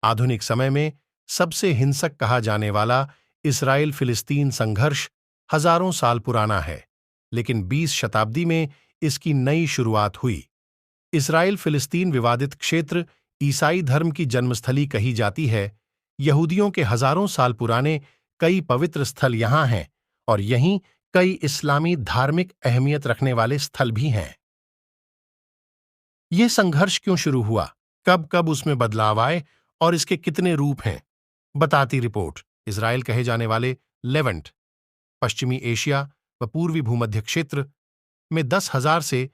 आधुनिक समय में सबसे हिंसक कहा जाने वाला इसराइल फिलिस्तीन संघर्ष हजारों साल पुराना है, लेकिन 20 शताब्दी में इसकी नई शुरुआत हुई। इसराइल फिलिस्तीन विवादित क्षेत्र ईसाई धर्म की जन्मस्थली कही जाती है। यहूदियों के हजारों साल पुराने कई पवित्र स्थल यहां हैं और यहीं कई इस्लामी धार्मिक अहमियत रखने वाले स्थल भी हैं। यह संघर्ष क्यों शुरू हुआ, कब कब उसमें बदलाव आए और इसके कितने रूप हैं, बताती रिपोर्ट। इसराइल कहे जाने वाले लेवेंट, पश्चिमी एशिया व पूर्वी भूमध्य क्षेत्र में 10,000 से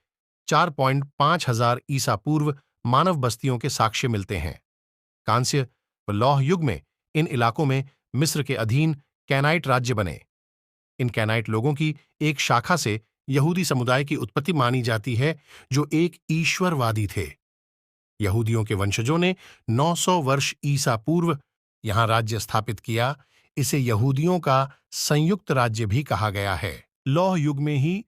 4.5 हजार ईसा पूर्व मानव बस्तियों के साक्ष्य मिलते हैं। कांस्य व लौह युग में इन इलाकों में मिस्र के अधीन कैनाइट राज्य बने। इन कैनाइट लोगों की एक शाखा से यहूदी समुदाय की उत्पत्ति मानी जाती है, जो एक ईश्वरवादी थे। यहूदियों के वंशजों ने 900 वर्ष ईसा पूर्व यहां राज्य स्थापित किया। इसे यहूदियों का संयुक्त राज्य भी कहा गया है। लौह युग में ही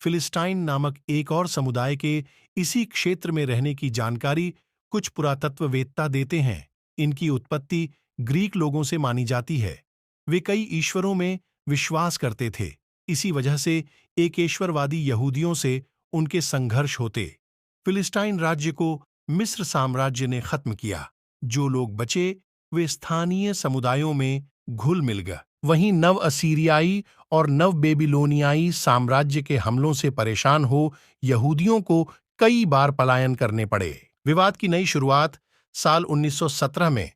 फिलिस्टाइन नामक एक और समुदाय के इसी क्षेत्र में रहने की जानकारी कुछ पुरातत्ववेत्ता देते हैं। इनकी उत्पत्ति ग्रीक लोगों से मानी जाती है। वे कई ईश्वरों में विश्वास करते थे। इसी वजह से एकेश्वरवादी यहूदियों से उनके संघर्ष होते। फिलिस्टाइन राज्य को मिस्र साम्राज्य ने खत्म किया। जो लोग बचे वे स्थानीय समुदायों में घुल मिल गए। वहीं नव असीरियाई और नव बेबीलोनियाई साम्राज्य के हमलों से परेशान हो यहूदियों को कई बार पलायन करने पड़े। विवाद की नई शुरुआत साल 1917 में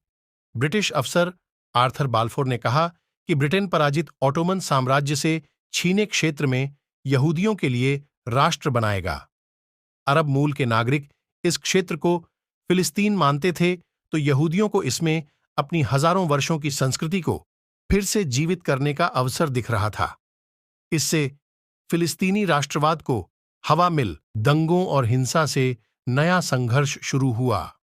ब्रिटिश अफसर आर्थर बाल्फोर ने कहा कि ब्रिटेन पराजित ऑटोमन साम्राज्य से छीने क्षेत्र में यहूदियों के लिए राष्ट्र बनाएगा। अरब मूल के नागरिक इस क्षेत्र को फिलिस्तीन मानते थे, तो यहूदियों को इसमें अपनी हजारों वर्षों की संस्कृति को फिर से जीवित करने का अवसर दिख रहा था। इससे फिलिस्तीनी राष्ट्रवाद को हवा मिल दंगों और हिंसा से नया संघर्ष शुरू हुआ।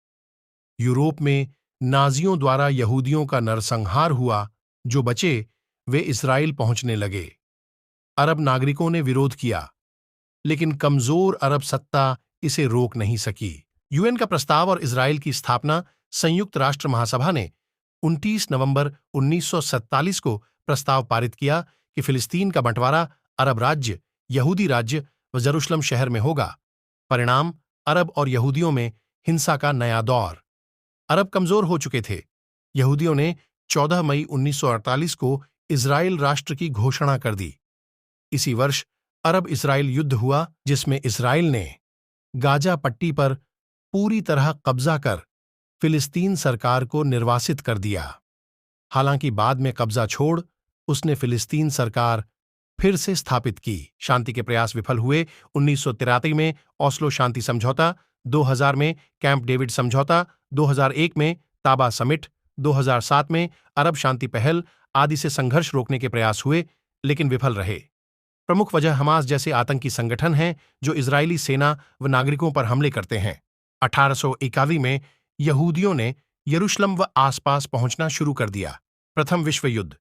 यूरोप में नाजियों द्वारा यहूदियों का नरसंहार हुआ। जो बचे वे इस्राएल पहुंचने लगे। अरब नागरिकों ने विरोध किया, लेकिन कमजोर अरब सत्ता इसे रोक नहीं सकी। यूएन का प्रस्ताव और इस्राएल की स्थापना संयुक्त राष्ट्र महासभा ने 29 नवंबर 1947 को प्रस्ताव पारित किया कि फिलिस्तीन का बंटवारा अरब राज्य, यहूदी राज्य व जेरूशलम शहर में होगा। परिणाम, अरब और यहूदियों में हिंसा का नया दौर। अरब कमजोर हो चुके थे। यहूदियों ने 14 मई 1948 को इस्राएल राष्ट्र की घोषणा कर दी। इसी वर्ष अरब इस्राएल युद्ध हुआ, जिसमें इस्राएल ने गाजा पट्टी पर पूरी तरह कब्जा कर फिलिस्तीन सरकार को निर्वासित कर दिया। हालांकि बाद में कब्जा छोड़ उसने फिलिस्तीन सरकार फिर से स्थापित की। शांति के प्रयास विफल हुए। 1983 में ओस्लो शांति समझौता, 2000 में कैंप डेविड समझौता, 2001 में ताबा समिट, 2007 में अरब शांति पहल आदि से संघर्ष रोकने के प्रयास हुए, लेकिन विफल रहे। प्रमुख वजह हमास जैसे आतंकी संगठन हैं, जो इजरायली सेना व नागरिकों पर हमले करते हैं। 1881 में यहूदियों ने यरूशलेम व आसपास पहुंचना शुरू कर दिया। प्रथम विश्व युद्ध